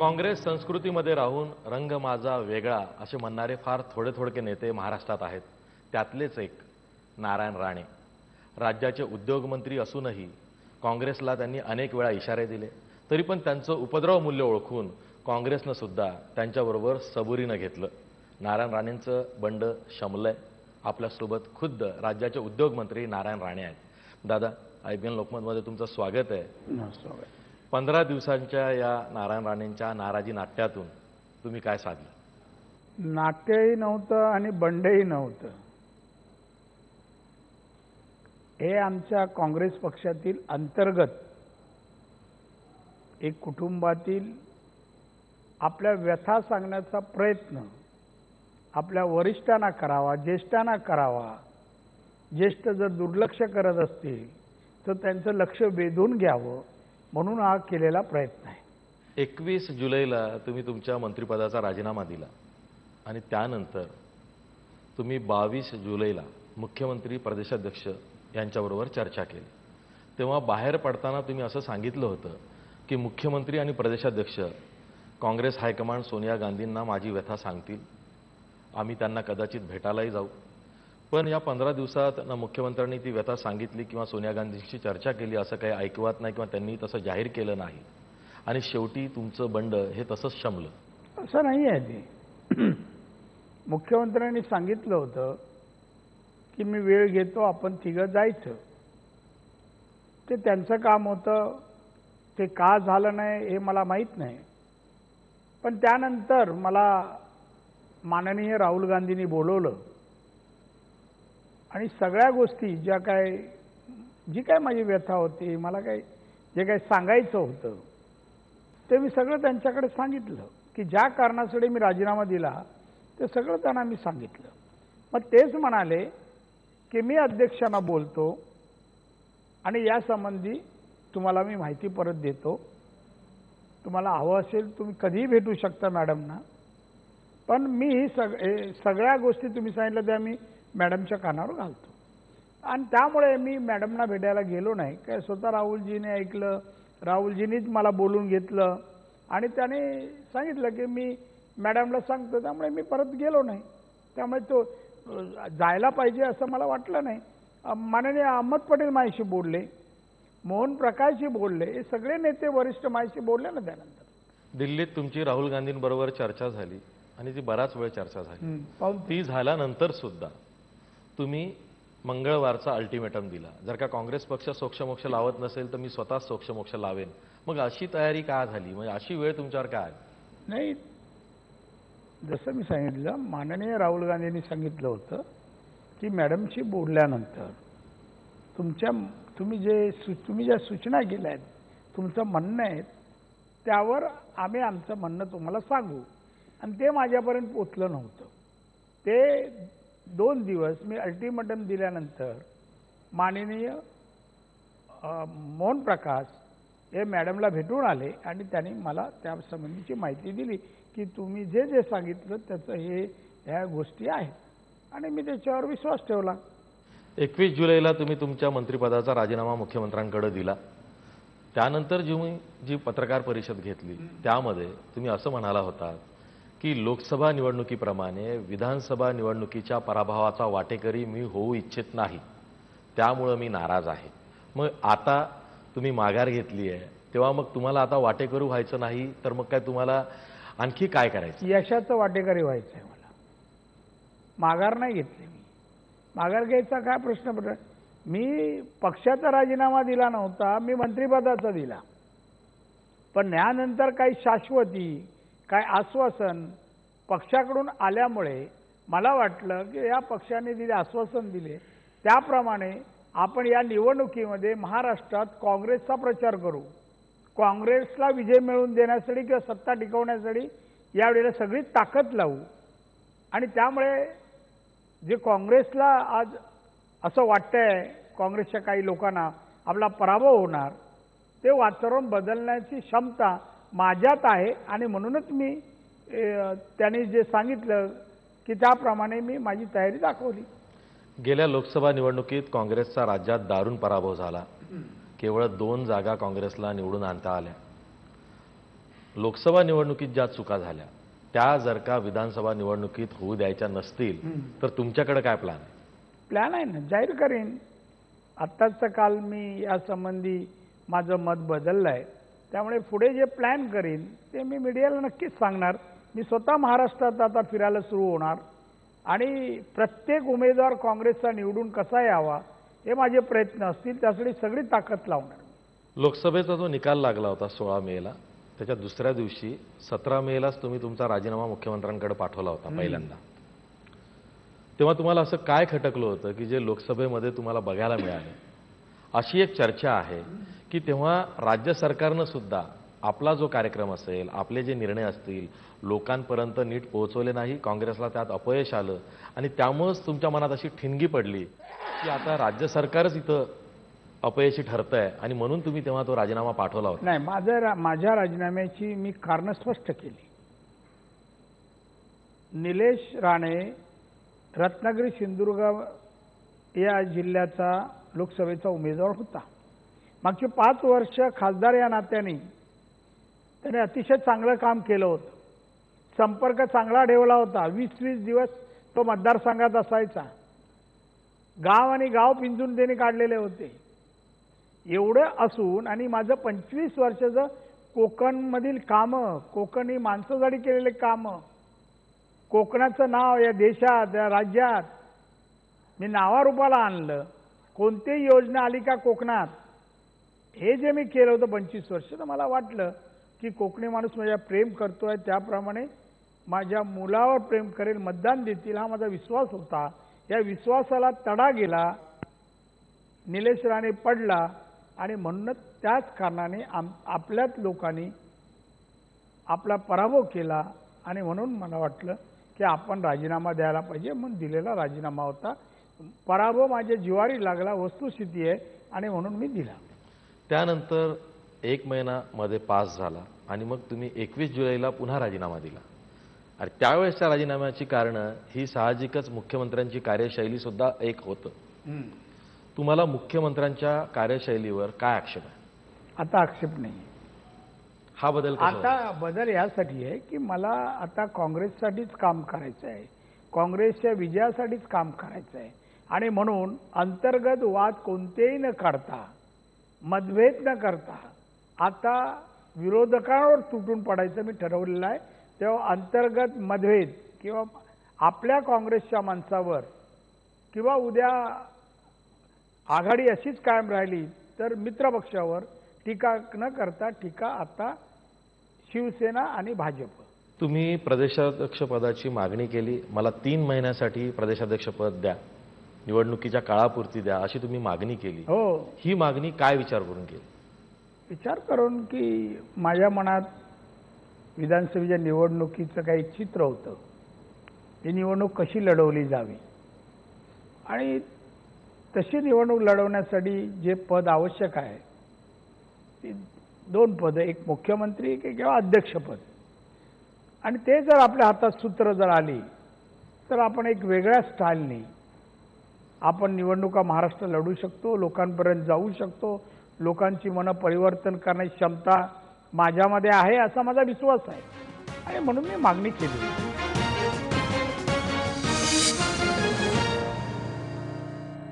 काँग्रेस संस्कृतीमध्ये राहून रंग माझा वेगळा असे म्हणणारे फार थोडके नेते महाराष्ट्रात आहेत. त्यातलेच एक नारायण राणे. राज्याचे उद्योगमंत्री असूनही काँग्रेसला त्यांनी अनेक वेळा इशारे दिले, तरी पण त्यांचं उपद्रव मूल्य ओळखून काँग्रेसनं सुद्धा त्यांच्याबरोबर सबुरीनं घेतलं. नारायण राणेंचं बंड शमलंय. आपल्यासोबत खुद्द राज्याचे उद्योगमंत्री नारायण राणे आहेत. दादा, IPN लोकमतमध्ये तुमचं स्वागत आहे. 15 दिवसांच्या या नारायण राणेंच्या नाराजी नाट्यातून तुम्ही काय साधलं? नाट्यही नव्हतं आणि बंडही नव्हतं. हे आमच्या काँग्रेस पक्षातील अंतर्गत एक कुटुंबातील आपल्या व्यथा सांगण्याचा प्रयत्न आपल्या वरिष्ठांना करावा, ज्येष्ठांना करावा. ज्येष्ठ जर दुर्लक्ष करत असतील तर त्यांचं लक्ष वेधून घ्यावं म्हणून हा केलेला प्रयत्न आहे. 21 जुलैला तुम्ही तुमच्या मंत्रिपदाचा राजीनामा दिला आणि त्यानंतर तुम्ही 22 जुलैला मुख्यमंत्री प्रदेशाध्यक्ष यांच्याबरोबर चर्चा केली. तेव्हा बाहेर पडताना तुम्ही असं सांगितलं होतं की मुख्यमंत्री आणि प्रदेशाध्यक्ष काँग्रेस हायकमांड सोनिया गांधींना माझी व्यथा सांगतील, आम्ही त्यांना कदाचित भेटायलाही जाऊ. पण या 15 दिवसात ना मुख्यमंत्र्यांनी ती व्यथा सांगितली किंवा सोनिया गांधींशी चर्चा केली असं काही ऐकवत नाही किंवा त्यांनी तसं जाहीर केलं नाही आणि शेवटी तुमचं बंड हे तसंच शमलं. असं नाही आहे ते. मुख्यमंत्र्यांनी सांगितलं होतं की मी वेळ घेतो, आपण तिघं जायचं. ते त्यांचं काम होतं. ते का झालं नाही हे मला माहीत नाही. पण त्यानंतर मला माननीय राहुल गांधींनी बोलवलं आणि सगळ्या गोष्टी जी काय माझी व्यथा होती, मला जे काही सांगायचं होतं ते मी सगळं त्यांच्याकडे सांगितलं की ज्या कारणासाठी मी राजीनामा दिला ते सगळं त्यांना मी सांगितलं. मग तेच म्हणाले की मी अध्यक्षांना बोलतो आणि यासंबंधी तुम्हाला मी माहिती परत देतो. तुम्हाला हवं असेल तुम्ही कधीही भेटू शकता मॅडमना, पण मी ही सगळ्या गोष्टी तुम्ही सांगितलं त्या मी मॅडमच्या कानावर घालतो. आणि त्यामुळे मी मॅडमना भेटायला गेलो नाही. काय स्वतः राहुलजीने ऐकलं, राहुलजीनीच मला बोलून घेतलं आणि त्याने सांगितलं की मी मॅडमला सांगतो, त्यामुळे मी परत गेलो नाही. त्यामुळे तो जायला पाहिजे असं मला वाटलं नाही. माननीय अहमद पटेल माझ्याशी बोलले, मोहन प्रकाशजी बोलले, हे सगळे नेते वरिष्ठ माझ्याशी बोलले ना. त्यानंतर दिल्लीत तुमची राहुल गांधींबरोबर चर्चा झाली आणि ती बराच वेळ चर्चा झाली. ती झाल्यानंतर सुद्धा तुम्ही मंगळवारचा अल्टिमेटम दिला, जर का काँग्रेस पक्ष सोक्षमोक्ष लावत नसेल तर मी स्वतः सोक्षमोक्ष लावेन. मग अशी तयारी का झाली? म्हणजे अशी वेळ तुमच्यावर काय आली? नाही, जसं मी सांगितलं, माननीय राहुल गांधींनी सांगितलं होतं की मॅडमशी बोलल्यानंतर तुम्ही ज्या सूचना केल्या आहेत, तुमचं म्हणणं आहे त्यावर आम्ही आमचं म्हणणं तुम्हाला सांगू. आणि ते माझ्यापर्यंत पोचलं नव्हतं. ते 2 दिवस मी अल्टिमेटम दिल्यानंतर माननीय मोहन प्रकाश हे मॅडमला भेटून आले आणि त्यांनी मला त्या संबंधीची माहिती दिली की तुम्ही जे सांगितलं त्याचं ह्या गोष्टी आहेत आणि मी त्याच्यावर विश्वास ठेवला. 21 जुलैला तुम्ही तुमच्या मंत्रिपदाचा राजीनामा मुख्यमंत्र्यांकडे दिला. त्यानंतर जी पत्रकार परिषद घेतली त्यामध्ये तुम्ही असं म्हणाला होता की लोकसभा निवडणुकीप्रमाणे विधानसभा निवडणुकीच्या पराभवाचा वाटेकरी मी होऊ इच्छित नाही, त्यामुळं मी नाराज आहे. मग आता तुम्ही माघार घेतली आहे, तेव्हा मग तुम्हाला आता वाटेकरू व्हायचं नाही तर मग काय तुम्हाला आणखी काय करायचं? यशाचं वाटेकरी व्हायचं आहे मला. माघार नाही घेतली मी. माघार घ्यायचा काय प्रश्न पडला? मी पक्षाचा राजीनामा दिला नव्हता, मी मंत्रिपदाचा दिला. पण यानंतर काही शाश्वती, काय आश्वासन पक्षाकडून आल्यामुळे मला वाटलं की या पक्षाने दिले आश्वासन दिले त्याप्रमाणे आपण या निवडणुकीमध्ये महाराष्ट्रात काँग्रेसचा प्रचार करू, काँग्रेसला विजय मिळवून देण्यासाठी किंवा सत्ता टिकवण्यासाठी यावेळेला सगळी ताकद लावू. आणि त्यामुळे जे काँग्रेसला आज असं वाटतंय, काँग्रेसच्या काही लोकांना आपला पराभव होणार, ते वातावरण बदलण्याची क्षमता माझ्यात आहे आणि म्हणूनच मी त्यांनी जे सांगितलं की त्याप्रमाणे मी माझी तयारी दाखवली. गेल्या लोकसभा निवडणुकीत काँग्रेसचा राज्यात दारुण पराभव झाला. केवळ 2 जागा काँग्रेसला निवडून आणता आल्या. लोकसभा निवडणुकीत ज्या चुका झाल्या त्या जर का विधानसभा निवडणुकीत होऊ द्यायच्या नसतील तर तुमच्याकडे काय प्लॅन आहे? प्लॅन आहे ना, जाहीर करेन. आत्ताच काल मी यासंबंधी माझं मत बदललं आहे. त्यामुळे पुढे जे प्लॅन करीन ते मी मीडियाला नक्कीच सांगणार. मी स्वतः महाराष्ट्रात आता फिरायला सुरू होणार आणि प्रत्येक उमेदवार काँग्रेसचा निवडून कसा यावा हे माझे प्रयत्न असतील. त्यासाठी सगळी ताकद लावणार. लोकसभेचा जो निकाल लागला होता 16 मेला, त्याच्या दुसऱ्या दिवशी 17 मेलाच तुम्ही तुमचा राजीनामा मुख्यमंत्र्यांकडे पाठवला होता पहिल्यांदा. तेव्हा तुम्हाला असं काय खटकलं होतं की जे लोकसभेमध्ये तुम्हाला बघायला मिळालं? अशी एक चर्चा आहे की तेव्हा राज्य सरकारनं सुद्धा आपला जो कार्यक्रम असेल, आपले जे निर्णय असतील लोकांपर्यंत नीट पोहोचवले नाही, काँग्रेसला त्यात अपयश आलं आणि त्यामुळेच तुमच्या मनात अशी ठिणगी पडली की आता राज्य सरकारच इथं अपयशी ठरतंय आणि म्हणून तुम्ही तेव्हा तो राजीनामा पाठवला होता. नाही, माझ्या राजीनाम्याची मी कारणं स्पष्ट केली. निलेश राणे रत्नागिरी सिंधुदुर्ग या जिल्ह्याचा लोकसभेचा उमेदवार होता. मागची 5 वर्ष खासदार या नात्याने त्याने अतिशय चांगलं काम केलं होतं. संपर्क चांगला ठेवला होता. 20-20 दिवस तो मतदारसंघात असायचा. गाव आणि गाव पिंजून त्याने काढलेले होते. एवढं असून आणि माझं 25 वर्षाचं कोकणमधील कामं, कोकणी माणसासाठी केलेले कामं, कोकणाचं नाव या देशात या राज्यात मी नावारूपाला आणलं. कोणतीही योजना आली का कोकणात, हे जे मी केलं होतं 25 वर्ष, तर मला वाटलं की कोकणी माणूस माझ्या प्रेम करतोय, त्याप्रमाणे माझ्या मुलावर प्रेम करेल, मतदान देतील, हा माझा विश्वास होता. या विश्वासाला तडा गेला, निलेश राणे पडला आणि म्हणूनच त्याच कारणाने आपल्याच लोकांनी आपला पराभव केला आणि म्हणून मला वाटलं की आपण राजीनामा द्यायला पाहिजे, म्हणून दिलेला राजीनामा होता. पराभव माझ्या जिवारी लागला, वस्तुस्थिती आहे आणि म्हणून मी दिला. त्यानंतर 1 महिना मध्ये पास झाला आणि मग तुम्ही 21 जुलैला पुन्हा राजीनामा दिला. आणि त्यावेळेसच्या राजीनाम्याची कारणं ही साहजिकच मुख्यमंत्र्यांची कार्यशैली सुद्धा एक होतं. तुम्हाला मुख्यमंत्र्यांच्या कार्यशैलीवर काय आक्षेप आहे? आता आक्षेप नाही. हा बदल कसा झाला? आता बदल यासाठी आहे की मला आता काँग्रेससाठीच काम करायचं आहे, काँग्रेसच्या विजयासाठीच काम करायचं आहे आणि म्हणून अंतर्गत वाद कोणतेही न काढता, मतभेद न करता आता विरोधकांवर तुटून पडायचं मी ठरवलेलं आहे. तेव्हा अंतर्गत मतभेद किंवा आपल्या काँग्रेसच्या माणसावर किंवा उद्या आघाडी अशीच कायम राहिली तर मित्रपक्षावर टीका न करता टीका आता शिवसेना आणि भाजप. तुम्ही प्रदेशाध्यक्ष पदाची मागणी केली, मला 3 महिन्यासाठी प्रदेशाध्यक्ष पद द्या, निवडणुकीच्या काळापुरती द्या, अशी तुम्ही मागणी केली. हो, ही मागणी काय विचार करून केली? विचार करून की माझ्या मनात विधानसभेच्या निवडणुकीचं काही चित्र होतं. ही निवडणूक कशी लढवली जावी आणि तशी निवडणूक लढवण्यासाठी जे पद आवश्यक आहे ती 2 पद, एक मुख्यमंत्री किंवा अध्यक्षपद. आणि ते जर आपल्या हातात सूत्र जर आली तर आपण एक वेगळ्या स्टाईलने आपण निवडणुका महाराष्ट्र लढू शकतो, लोकांपर्यंत जाऊ शकतो, लोकांची मनं परिवर्तन करण्याची क्षमता माझ्यामध्ये आहे असा माझा विश्वास आहे आणि म्हणून मी मागणी केली.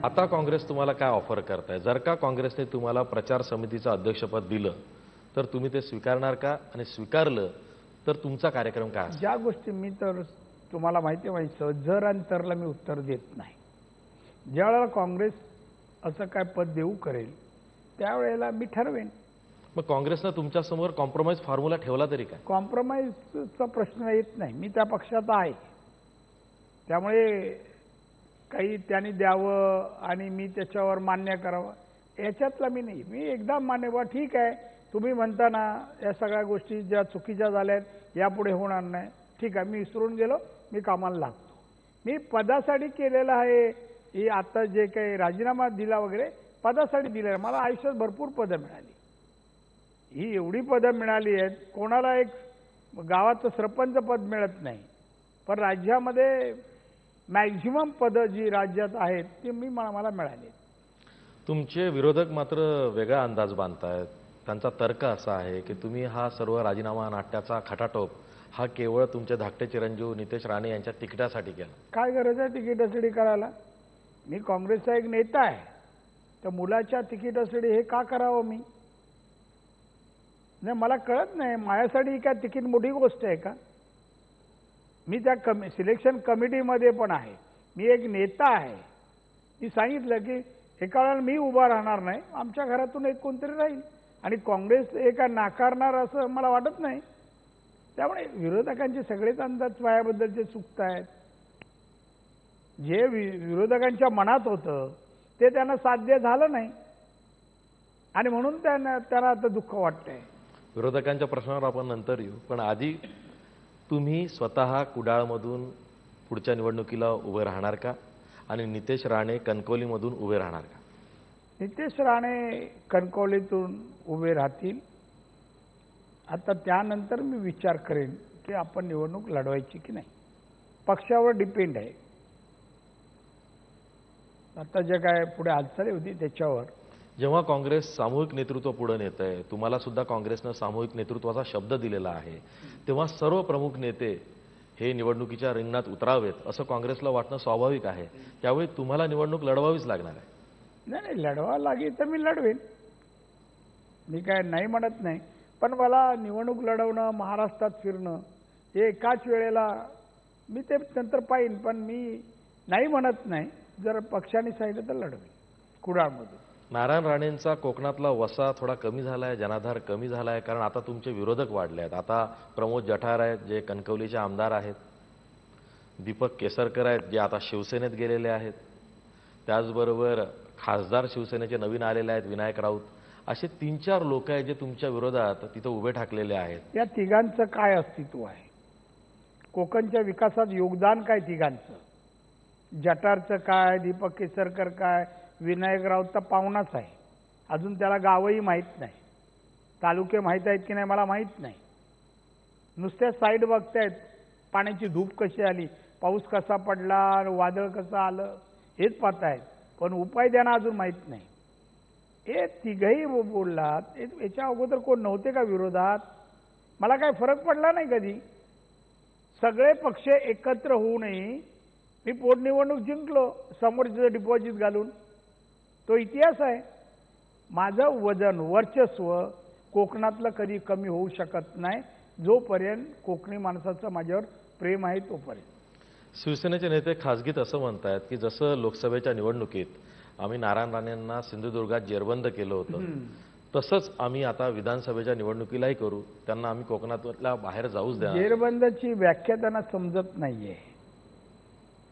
आता काँग्रेस तुम्हाला काय ऑफर करताय? जर का काँग्रेसने तुम्हाला प्रचार समितीचं अध्यक्षपद दिलं तर तुम्ही ते स्वीकारणार का? आणि स्वीकारलं तर तुमचा कार्यक्रम काय असेल? ज्या गोष्टी मी तर तुम्हाला माहिती आहे, जर आणि तरला मी उत्तर देत नाही. ज्यावेळेला काँग्रेस असं काय पद देऊ करेल त्यावेळेला मी ठरवेन. मग काँग्रेसनं तुमच्यासमोर कॉम्प्रोमाइज फॉर्म्युला ठेवला तरी काय? कॉम्प्रोमाइजचा प्रश्न येत नाही. मी त्या पक्षात आहे, त्यामुळे काही त्यांनी द्यावं आणि मी त्याच्यावर मान्य करावं याच्यातला मी नाही. मी एकदा मान्य बा ठीक आहे, तुम्ही म्हणता ना या सगळ्या गोष्टी ज्या चुकीच्या झाल्यात यापुढे होणार नाही, ठीक आहे, मी विसरून गेलो, मी कामाला लागतो. मी पदासाठी केलेलं आहे. ही आता जे काही राजीनामा दिला वगैरे पदासाठी दिलेलं, मला आयुष्यात भरपूर पदं मिळाली. ही एवढी पदं मिळाली आहेत, कोणाला एक गावाचं सरपंच पद मिळत नाही, पण राज्यामध्ये मॅक्झिमम पदं जी राज्यात आहेत ती मला मिळाली. तुमचे विरोधक मात्र वेगळा अंदाज बांधतायत. त्यांचा तर्क असा आहे की तुम्ही हा सर्व राजीनामा नाट्याचा खटाटोप हा केवळ तुमचे धाकटे चिरंजीव नितेश राणे यांच्या तिकिटासाठी केला. काय गरज आहे तिकिटासाठी करायला? मी काँग्रेसचा एक नेता आहे, तर मुलाच्या तिकिटासाठी हे का करावं मी? नाही, मला कळत नाही, माझ्यासाठी काय तिकीट मोठी गोष्ट आहे का? मी त्या सिलेक्शन कमिटीमध्ये पण आहे, मी एक नेता आहे. मी सांगितलं की एका वेळेला मी उभा राहणार नाही, आमच्या घरातून एक कोणतरी राहील, आणि काँग्रेस एका नाकारणार असं मला वाटत नाही. त्यामुळे विरोधकांचे सगळेच अंदाज माझ्याबद्दलचे चुकत आहेत. जे विरोधकांच्या मनात होतं ते त्यांना साध्य झालं नाही, आणि म्हणून त्यांना आता दुःख वाटतंय. विरोधकांच्या प्रश्नावर आपण नंतर येऊ, पण आधी तुम्ही स्वतः कुडाळमधून पुढच्या निवडणुकीला उभे राहणार का, आणि नितेश राणे कणकवलीमधून उभे राहणार का? नितेश राणे कणकवलीतून उभे राहतील. आता त्यानंतर मी विचार करेन की आपण निवडणूक लढवायची की नाही. पक्षावर डिपेंड आहे. आता जे काय पुढे हालचाली होती त्याच्यावर. जेव्हा काँग्रेस सामूहिक नेतृत्व पुढे नेत आहे, तुम्हाला सुद्धा काँग्रेसनं सामूहिक नेतृत्वाचा शब्द दिलेला आहे, तेव्हा सर्व प्रमुख नेते हे निवडणुकीच्या रिंगणात उतरावेत असं काँग्रेसला वाटणं स्वाभाविक आहे. त्यावेळी तुम्हाला निवडणूक लढवावीच लागणार आहे. नाही, लढवा लागेल तर मी लढवेन, मी काय नाही म्हणत नाही. पण मला निवडणूक लढवणं, महाराष्ट्रात फिरणं हे एकाच वेळेला मी ते नंतर पाहिन, पण मी नाही म्हणत नाही. जर पक्षाने सांगितलं तर लढवेन कुडाळमधून. नारायण राणेंचा कोकणातला वसा थोडा कमी झाला आहे, जनाधार कमी झाला आहे, कारण आता तुमचे विरोधक वाढले आहेत. आता प्रमोद जठार आहेत जे कणकवलीचे आमदार आहेत, दीपक केसरकर आहेत जे आता शिवसेनेत गेलेले आहेत, त्याचबरोबर खासदार शिवसेनेचे नवीन आलेले आहेत विनायक राऊत. असे 3-4 लोक आहेत जे तुमच्या विरोधात तिथं उभे ठाकलेले आहेत. या तिघांचं काय अस्तित्व आहे? कोकणच्या विकासात योगदान काय तिघांचं? जठारचं काय, दीपक केसरकर काय, विनायक राऊत तर पाहुणाच आहे, अजून त्याला गावही माहीत नाही, तालुके माहीत आहेत की नाही मला माहीत नाही. नुसत्या साईड बघतायत, पाण्याची धूप कशी आली, पाऊस कसा पडला, वादळ कसं आलं हेच पाहतायत, पण उपाय त्यांना अजून माहीत नाही. हे तिघही बोललात, याच्या अगोदर कोण नव्हते का विरोधात? मला काय फरक पडला नाही कधी. सगळे पक्ष एकत्र होऊनही मी पोटनिवडणूक जिंकलो समोरचं डिपॉझिट घालून. तो इतिहास आहे. माझं वजन, वर्चस्व कोकणातलं कधी कमी होऊ शकत नाही, जोपर्यंत कोकणी माणसाचं माझ्यावर प्रेम आहे तोपर्यंत. शिवसेनेचे नेते खासगीत असं म्हणतायत की जसं लोकसभेच्या निवडणुकीत आम्ही नारायण राणेंना सिंधुदुर्गात जेरबंद केलं होतं, तसंच आम्ही आता विधानसभेच्या निवडणुकीलाही करू, त्यांना आम्ही कोकणातल्या बाहेर जाऊच द्या. जेरबंदची व्याख्या त्यांना समजत नाहीये.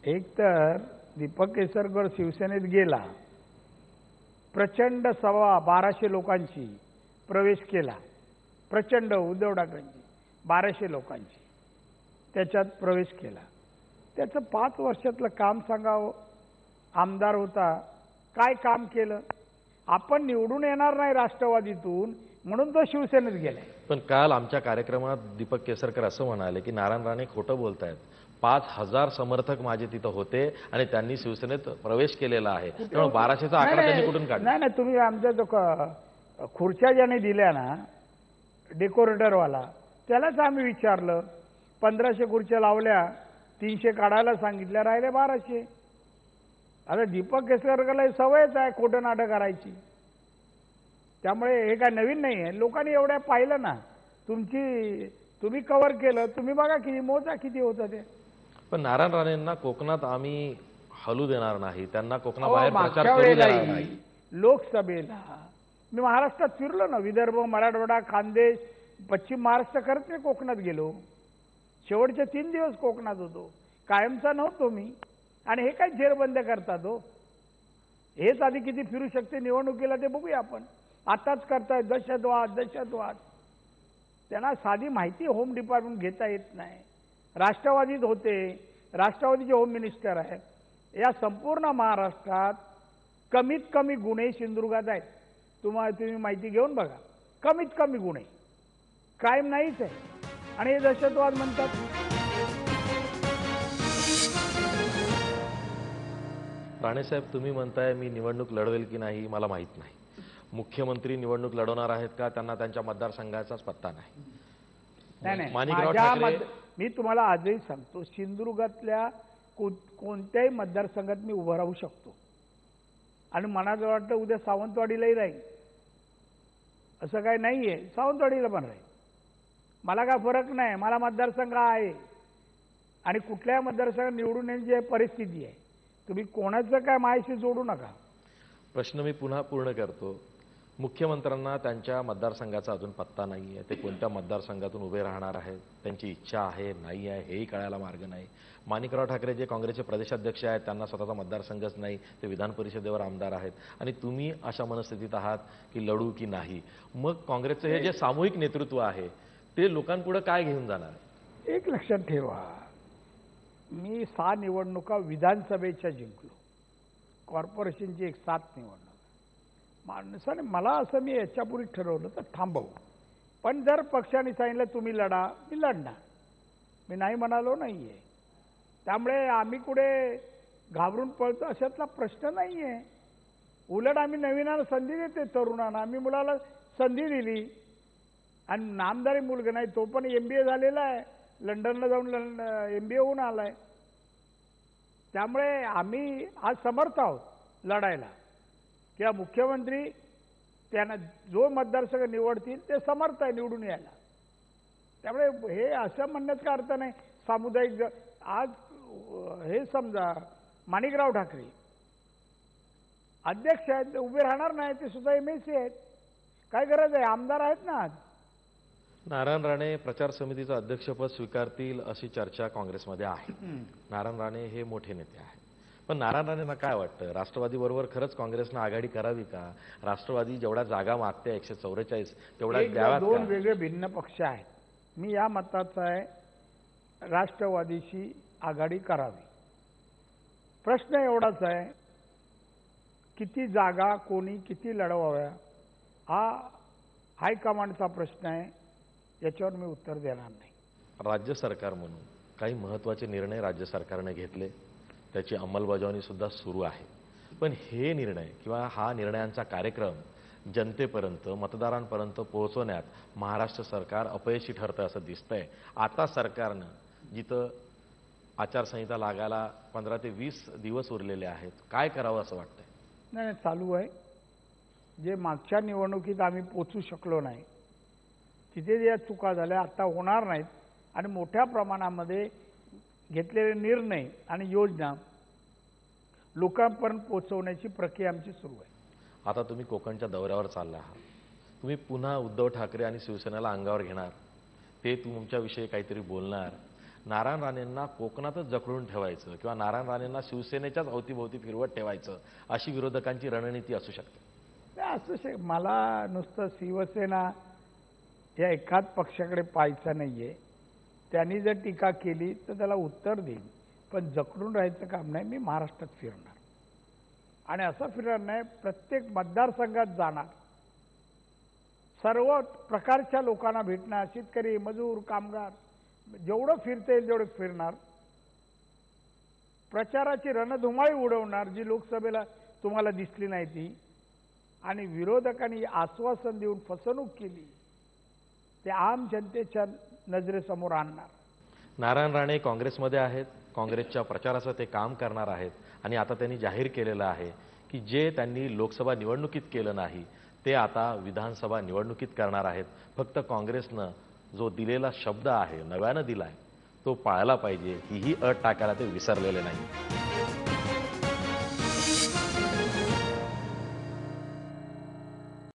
एक तर दीपक केसरकर शिवसेनेत गेला, प्रचंड सभा 1200 लोकांची प्रवेश केला, प्रचंड उद्धव ठाकरेंची 1200 लोकांची त्याच्यात प्रवेश केला. त्याचं 5 वर्षातलं काम सांगावं. आमदार होता, काय काम केलं? आपण निवडून येणार नाही राष्ट्रवादीतून म्हणून तो शिवसेनेत गेलाय. पण काल आमच्या कार्यक्रमात दीपक केसरकर असं म्हणाले की नारायण राणे खोटं बोलतायत, 5000 समर्थक माझे तिथं होते आणि त्यांनी शिवसेनेत प्रवेश केलेला आहे, त्यामुळे 1200चा आकडा त्यांनी कुठून काढला? नाही, तुम्ही आमच्या जो खुर्च्या ज्याने दिल्या ना डेकोरेटरवाला, त्यालाच आम्ही विचारलं. 1500 खुर्च्या लावल्या, 300 काढायला सांगितल्या, राहिले 1200. आता दीपक केसरकरला सवयच आहे खोटं नाटक करायची, त्यामुळे हे काय नवीन नाही आहे. लोकांनी एवढ्या पाहिलं ना, तुम्ही कव्हर केलं, तुम्ही बघा किती मोजा किती होतं ते. पण नारायण राणेंना कोकणात आम्ही हलू देणार नाही, त्यांना कोकणाबाहेर प्रचार करू देणार नाही. लोकसभेला मी महाराष्ट्रात फिरलो ना, विदर्भ, मराठवाडा, खानदेश, पश्चिम महाराष्ट्र करत मी कोकणात गेलो. शेवटचे 3 दिवस कोकणात होतो, कायमचा नव्हतो मी. आणि हे काय जेरबंद करतात हो? हेच आधी किती फिरू शकते निवडणुकीला ते बघूया आपण. आताच करतायत दहशतवाद. त्यांना साधी माहिती होम डिपार्टमेंट घेता येत नाही. राष्ट्रवादीत होते, राष्ट्रवादीचे होम मिनिस्टर आहेत. या संपूर्ण महाराष्ट्रात कमीत कमी गुन्हे सिंधुदुर्गात आहेत. तुम्ही माहिती घेऊन बघा, कमीत कमी गुन्हे, क्राईम नाहीच आहे, आणि हे दहशतवाद म्हणतात. राणेसाहेब, तुम्ही म्हणताय मी निवडणूक लढवेल की नाही मला माहीत नाही, मुख्यमंत्री निवडणूक लढवणार आहेत का त्यांना त्यांच्या मतदारसंघाचाच पत्ता नाही. नाही माणिकराव माझ्या ठाकरे मी तुम्हाला आजही सांगतो, सिंधुदुर्गातल्या कोणत्याही मतदारसंघात मी उभं राहू शकतो आणि मला जर वाटतं उद्या सावंतवाडीलाही राहील, असं काही नाहीये, सावंतवाडीला पण राहील, मला काय फरक नाही. मला मतदारसंघ आहे आणि कुठल्या मतदारसंघात निवडून येण्याची परिस्थिती आहे. तुम्ही कोणाचं काय माझ्याशी जोडू नका. प्रश्न मी पुन्हा पूर्ण करतो. मुख्यमंत्र्यांना त्यांच्या मतदारसंघाचा अजून पत्ता नाही आहे. ते कोणत्या मतदारसंघातून उभे राहणार आहेत, त्यांची इच्छा आहे नाही आहे हेही कळायला मार्ग नाही. माणिकराव ठाकरे जे काँग्रेसचे प्रदेशाध्यक्ष आहेत त्यांना स्वतःचा मतदारसंघच नाही, ते विधान परिषदेवर आमदार आहेत आणि तुम्ही अशा मनस्थितीत आहात की लढू की नाही. मग काँग्रेसचं हे जे सामूहिक नेतृत्व आहे ते लोकांपुढे काय घेऊन जाणार? एक लक्षात ठेवा, मी 6 निवडणुका विधानसभेच्या जिंकलो, कॉर्पोरेशनची 7 निवडणूक. माणसाने मला असं मी याच्यापूर्वी ठरवलं तर थांबवू, पण जर पक्षाने सांगितलं तुम्ही लढा, मी लढणार, मी नाही म्हणालो नाहीये. त्यामुळे आम्ही कुठे घाबरून पळतो अशातला प्रश्न नाहीये. उलट आम्ही नवीनाला संधी देते तरुणांना. आम्ही मुलाला संधी दिली आणि नामदारी मुलगा नाही, तो पण MBA झालेला आहे, लंडनला जाऊन MBA होऊन आलाय. त्यामुळे आम्ही आज समर्थ आहोत लढायला किंवा मुख्यमंत्री त्यांना जो मतदारसंघ निवडतील ते समर्थ आहे निवडून यायला. त्यामुळे हे असं म्हणण्याचा अर्थ नाही सामुदायिक. आज हे समजा माणिकराव ठाकरे अध्यक्ष आहेत, उभे राहणार नाही, ते सुद्धा MSc आहेत, काय गरज आहे, आमदार आहेत ना. आज नारायण राणे प्रचार समितीचं अध्यक्षपद स्वीकारतील अशी चर्चा काँग्रेसमध्ये आहे. नारायण राणे हे मोठे नेते आहेत, पण नारायण राणेंना काय वाटतं, राष्ट्रवादीबरोबर खरंच काँग्रेसनं आघाडी करावी का? राष्ट्रवादी जेवढ्या जागा मागते 144 तेवढ्या द्याव्यात का? 2 वेगळे भिन्न पक्ष आहेत. मी या मताचा आहे राष्ट्रवादीशी आघाडी करावी. प्रश्न एवढाच आहे, किती जागा कोणी किती लढवाव्या हा हायकमांडचा प्रश्न आहे, याच्यावर मी उत्तर देणार नाही. राज्य सरकार म्हणून काही महत्त्वाचे निर्णय राज्य सरकारने घेतले, त्याची अंमलबजावणी सुद्धा सुरू आहे. पण हे निर्णय किंवा हा निर्णयांचा कार्यक्रम जनतेपर्यंत मतदारांपर्यंत पोहोचवण्यात महाराष्ट्र सरकार अपयशी ठरतं असं दिसतंय. आता सरकारनं जिथं आचारसंहिता लागायला 15 ते 20 दिवस उरलेले आहेत, काय करावं असं वाटतंय? नाही, चालू आहे. जे मागच्या निवडणुकीत आम्ही पोचू शकलो नाही तिथे ज्या चुका झाल्या आता होणार नाहीत आणि मोठ्या प्रमाणामध्ये घेतलेले निर्णय आणि योजना लोकांपर्यंत पोहोचवण्याची प्रक्रिया आमची सुरू आहे. आता तुम्ही कोकणच्या दौऱ्यावर चालला आहात, तुम्ही पुन्हा उद्धव ठाकरे आणि शिवसेनेला अंगावर घेणार, ते तुमच्याविषयी काहीतरी बोलणार. नारायण राणेंना कोकणातच जखडून ठेवायचं किंवा नारायण राणेंना शिवसेनेच्याच अवतीभोवती फिरवत ठेवायचं अशी विरोधकांची रणनीती असू शकते. असं मला नुसतं शिवसेना या एकाच पक्षाकडे पाहायचं नाहीये. त्यांनी जर टीका केली तर त्याला उत्तर देईन, पण जखडून राहायचं काम नाही. मी महाराष्ट्रात फिरणार आणि असं फिरणार नाही, प्रत्येक मतदारसंघात जाणार, सर्व प्रकारच्या लोकांना भेटणार, शेतकरी मजूर कामगार जेवढं फिरता येईल तेवढं फिरणार, प्रचाराची रणधुमाळी उडवणार जी लोकसभेला तुम्हाला दिसली नाही ती, आणि विरोधकांनी आश्वासन देऊन फसवणूक केली ते आम जनतेच्या नजरेसमोर आणणार. नारायण राणे काँग्रेसमध्ये आहेत, काँग्रेसच्या प्रचाराचं ते काम करणार आहेत आणि आता त्यांनी जाहीर केलेलं आहे की जे त्यांनी लोकसभा निवडणुकीत केलं नाही ते आता विधानसभा निवडणुकीत करणार आहेत. फक्त काँग्रेसनं जो दिलेला शब्द आहे, नव्यानं दिलाय, तो पाळला पाहिजे, ही अट टाकायला ते विसरलेले नाही.